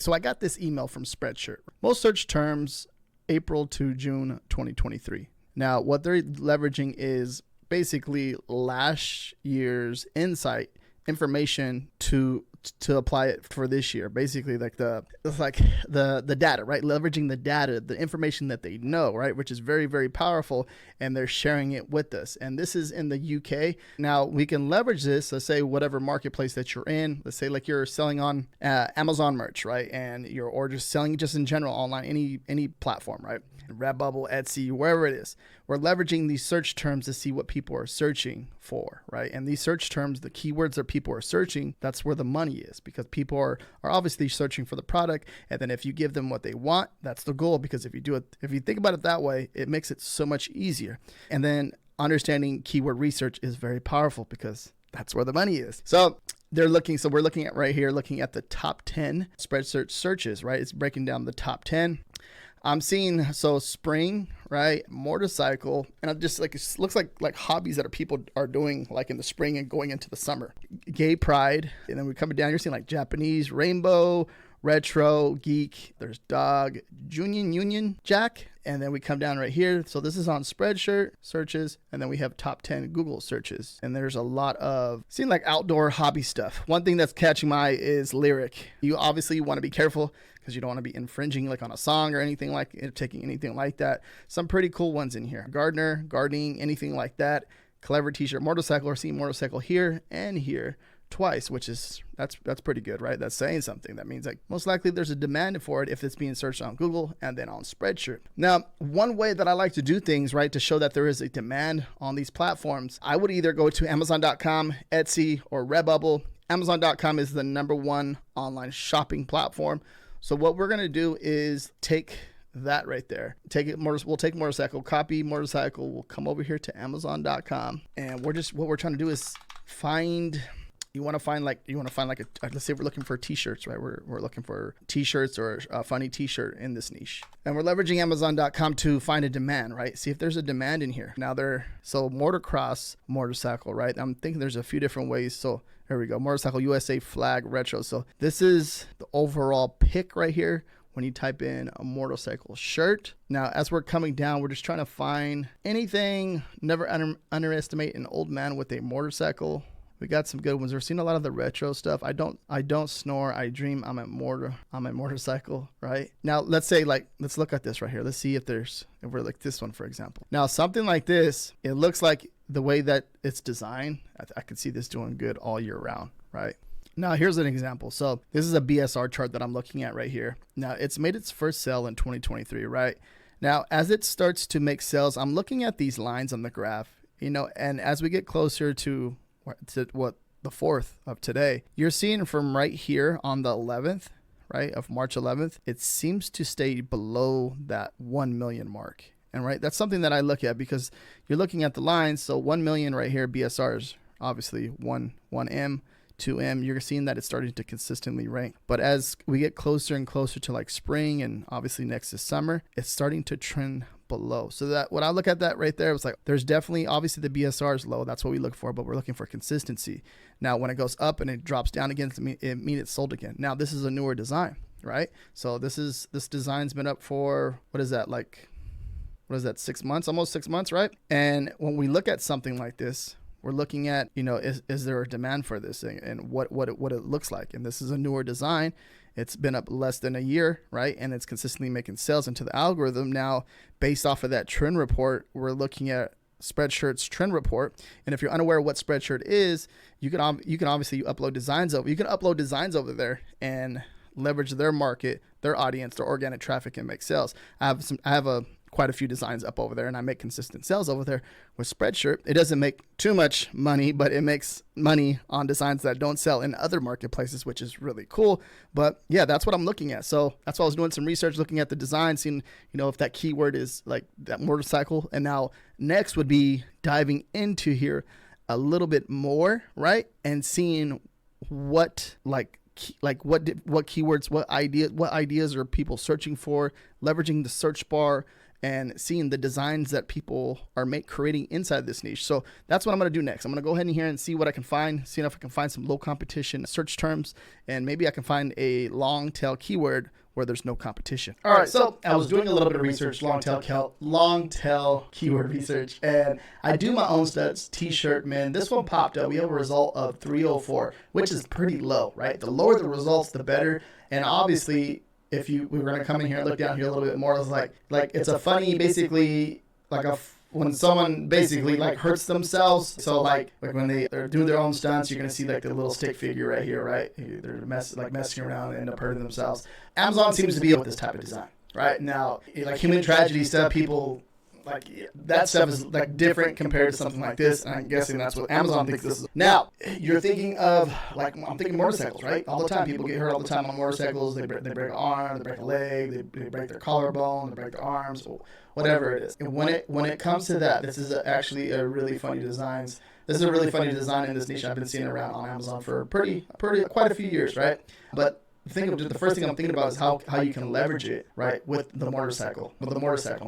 So I got this email from Spreadshirt. Most search terms, April to June 2023. Now, what they're leveraging is basically last year's insight information to apply it for this year. Basically the data, right? Leveraging the data, the information that they know, right? Which is very, very powerful, and they're sharing it with us. And this is in the UK. Now we can leverage this. Let's say whatever marketplace that you're in. Let's say like you're selling on Amazon merch, right? And or just selling just in general online, any platform, right? Redbubble, Etsy, wherever it is. We're leveraging these search terms to see what people are searching for, right? And these search terms, the keywords that people are searching, that's where the money is, because people are obviously searching for the product. And then if you give them what they want, that's the goal. Because if you think about it that way, it makes it so much easier. And then understanding keyword research is very powerful, because that's where the money is. So we're looking at right here, looking at the top 10 Spreadshirt searches, right? It's breaking down the top 10. I'm seeing, spring, right? Motorcycle. And I'm just like, it looks like hobbies that people are doing like in the spring and going into the summer. Gay pride. And then we come down, you're seeing like Japanese, rainbow, retro, geek. There's dog, Union Jack. And then we come down right here. So this is on Spreadshirt searches. And then we have top 10 Google searches. And there's a lot of, seeing like outdoor hobby stuff. One thing that's catching my eye is lyric. You obviously want to be careful, because you don't want to be infringing like on a song or anything like it, taking anything like that. Some pretty cool ones in here. Gardener, gardening, anything like that. Clever t-shirt, motorcycle, or see motorcycle here and here twice, which is, that's pretty good, right? That's saying something. That means like most likely there's a demand for it if it's being searched on Google and then on Spreadshirt. Now, one way that I like to do things, right, to show that there is a demand on these platforms, I would either go to Amazon.com, Etsy, or Redbubble. Amazon.com is the #1 online shopping platform. So what we're going to do is take that right there. We'll take motorcycle, copy motorcycle. We'll come over here to Amazon.com. And what we're trying to do is you want to find like let's say we're looking for t-shirts, right? We're looking for t-shirts or a funny t-shirt in this niche. And we're leveraging Amazon.com to find a demand, right? See if there's a demand in here. Now motocross motorcycle, right? I'm thinking there's a few different ways. So here we go. Motorcycle USA flag retro. So this is the overall pick right here when you type in a motorcycle shirt. Now, as we're coming down, we're just trying to find anything. Never underestimate an old man with a motorcycle. We got some good ones. We're seeing a lot of the retro stuff. I don't snore. I dream. I'm a motorcycle, right? Now, let's look at this right here. Let's see if we're like this one, for example. Now, something like this, it looks like the way that it's designed, I could see this doing good all year round, right? Now, here's an example. So this is a BSR chart that I'm looking at right here. Now, it's made its first sale in 2023, right? Now, as it starts to make sales, I'm looking at these lines on the graph, and as we get closer to what the 4th of today, you're seeing from right here on the 11th, right, of March 11th, it seems to stay below that 1 million mark. And right, that's something that I look at, because you're looking at the lines. So 1 million right here, BSR is obviously 1M, 2M. You're seeing that it's starting to consistently rank. But as we get closer and closer to like spring, and obviously next is summer, it's starting to trend below. So that when I look at that right there, it's like there's definitely, obviously the BSR is low. That's what we look for, but we're looking for consistency. Now, when it goes up and it drops down again, it means it's sold again. Now, this is a newer design, right? So this design's been up for, what is that, 6 months, almost 6 months, right? And when we look at something like this, we're looking at, is there a demand for this thing, and what it looks like. And this is a newer design. It's been up less than a year, right? And it's consistently making sales into the algorithm. Now, based off of that trend report, we're looking at Spreadshirt's trend report. And if you're unaware of what Spreadshirt is, you can obviously upload designs over. You can upload designs over there and leverage their market, their audience, their organic traffic, and make sales. I have quite a few designs up over there, and I make consistent sales over there. With Spreadshirt, it doesn't make too much money, but it makes money on designs that don't sell in other marketplaces, which is really cool. But yeah, that's what I'm looking at. So that's why I was doing some research, looking at the design, seeing, if that keyword is like that motorcycle. And now next would be diving into here a little bit more, right? And seeing what keywords, what ideas are people searching for, leveraging the search bar, and seeing the designs that people are creating inside this niche. So that's what I'm going to do next. I'm going to go ahead in here and see what I can find, see if I can find some low competition search terms, and maybe I can find a long tail keyword where there's no competition. All right, so I was doing a little bit of research, long tail keyword research, and I do my own stats, t-shirt, man. This one popped up. We have a result of 304, which is pretty low, right? The lower the results, the better. And obviously, if we were going to come in here and look down here a little bit more, it's like it's a funny, basically, like when someone basically like hurts themselves. So like when they're doing their own stunts, you're going to see like the little stick figure right here, right? They're messing around and end up hurting themselves. Amazon seems to be with this type of design, right? Now, like human tragedy stuff, people like that stuff is like different compared to something like this, and I'm guessing that's what Amazon thinks this is. Now, you're thinking of, like, I'm thinking motorcycles, right? All the time, people get hurt all the time on motorcycles. They break an arm, they break a leg, they break their collarbone, they break their arms, whatever it is. And when it comes to that, this is actually a really funny design. This is a really funny design in this niche. I've been seeing around on Amazon for quite a few years, right? But the first thing I'm thinking about is how you can leverage it, right, with the motorcycle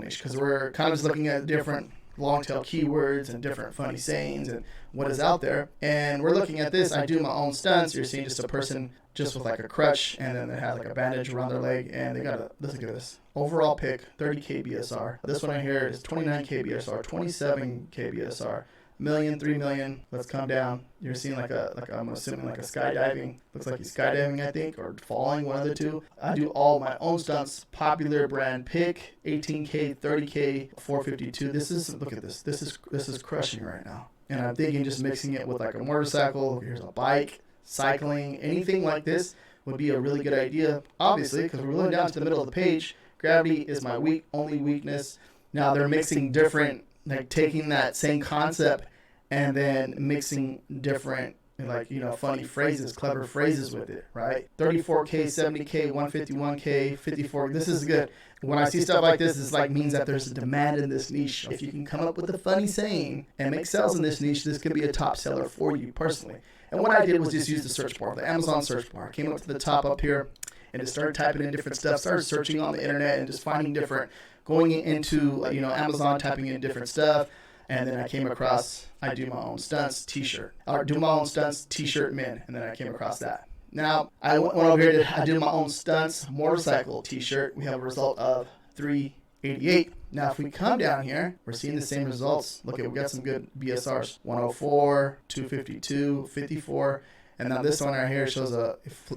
niche, because we're kind of just looking at different long tail keywords and different funny sayings and what is out there. And we're looking at this. I do my own stunts. You're seeing just a person just with like a crutch, and then they have like a bandage around their leg, and they got let's look at this. Overall pick, 30K BSR. This one right here is 29K BSR, 27K BSR. Million, 3 million. Let's come down. You're seeing I'm assuming like a skydiving. Looks like he's skydiving, I think, or falling, one of the two. I do all my own stunts. Popular brand pick, 18K, 30K, 452. Look at this. This is crushing right now. And I'm thinking just mixing it with like a motorcycle. Here's a bike, cycling, anything like this would be a really good idea. Obviously, because we're really down to the middle of the page. Gravity is my only weakness. Now they're mixing different, like taking that same concept and then mixing different, like, funny phrases, clever phrases with it, right? 34K, 70K, 151K, 54. This is good. When I see stuff like this, it's like means that there's a demand in this niche. If you can come up with a funny saying and make sales in this niche, this could be a top seller for you personally. And what I did was just use the search bar, the Amazon search bar. I came up to the top up here and just started typing in different stuff, started searching on the internet and just finding different, going into, Amazon, typing in different stuff. And then I came across, I do my own stunts t-shirt, or do my own stunts t-shirt men. And then I came across that. Now, I went over here I did my own stunts motorcycle t-shirt. We have a result of 388. Now, if we come down here, we're seeing the same results. Look, we got some good BSRs. 104, 252, 54. And now this one right here shows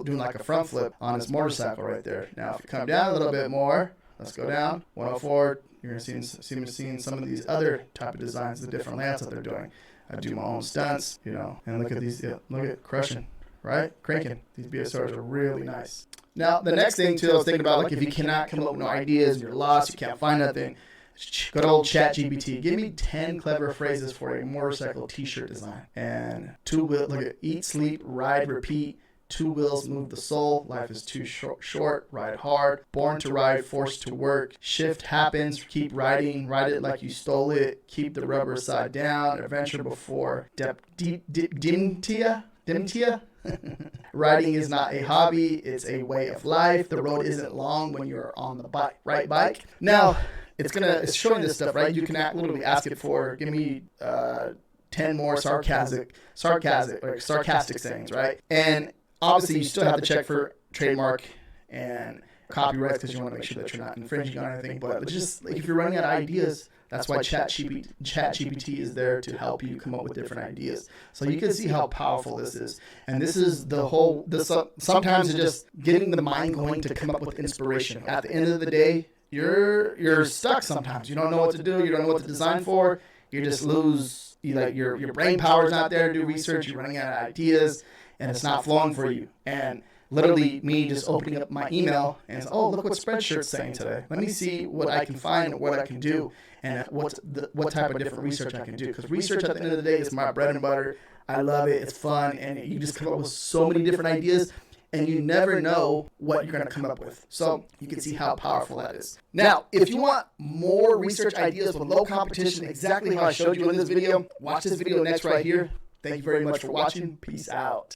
doing like a front flip on his motorcycle right there. Now, if you come down a little bit more, let's go down. 104. You're going to see some of these other type of designs, the different layouts that they're doing. I do my own stunts, and look at these. Look at crushing, right? Cranking. These BSRs are really nice. Now, the next thing, too, I was thinking about, like, if you cannot come up with no ideas, you're lost, you can't find nothing, good old ChatGPT. Give me 10 clever phrases for a motorcycle t-shirt design. And look at eat, sleep, ride, repeat. 2 wheels move the soul. Life is too short. Ride hard. Born to ride. Forced to work. Shift happens. Keep riding. Ride it like you stole it. Keep the rubber side down. Adventure before. Dimtia. Riding is not a hobby. It's a way of life. The road isn't long when you're on the bike. Now, it's showing this stuff, right? You can literally ask it for, give me 10 more sarcastic sayings, right? And obviously, you still have to check for trademark and copyrights because you want to make sure that you're not infringing on anything. But just like, if you're running out of ideas, that's why ChatGPT is there to help you come up with different ideas. So you can see how powerful this is. And this is sometimes it's just getting the mind going to come up with inspiration. At the end of the day, you're stuck sometimes. You don't know what to do. You don't know what to design for. You just lose. Your brain power is not there to do research. You're running out of ideas. And it's not flowing for you. And literally me just opening up my email and saying, oh, look what Spreadshirt's saying today. Let me see what I can find and what I can do and what type of different research I can do. Because research at the end of the day is my bread and butter. I love it. It's fun. And you just come up with so many different ideas. And you never know what you're going to come up with. So you can see how powerful that is. Now, if you want more research ideas with low competition, exactly how I showed you in this video, watch this video next right here. Thank you very much for watching. Peace out.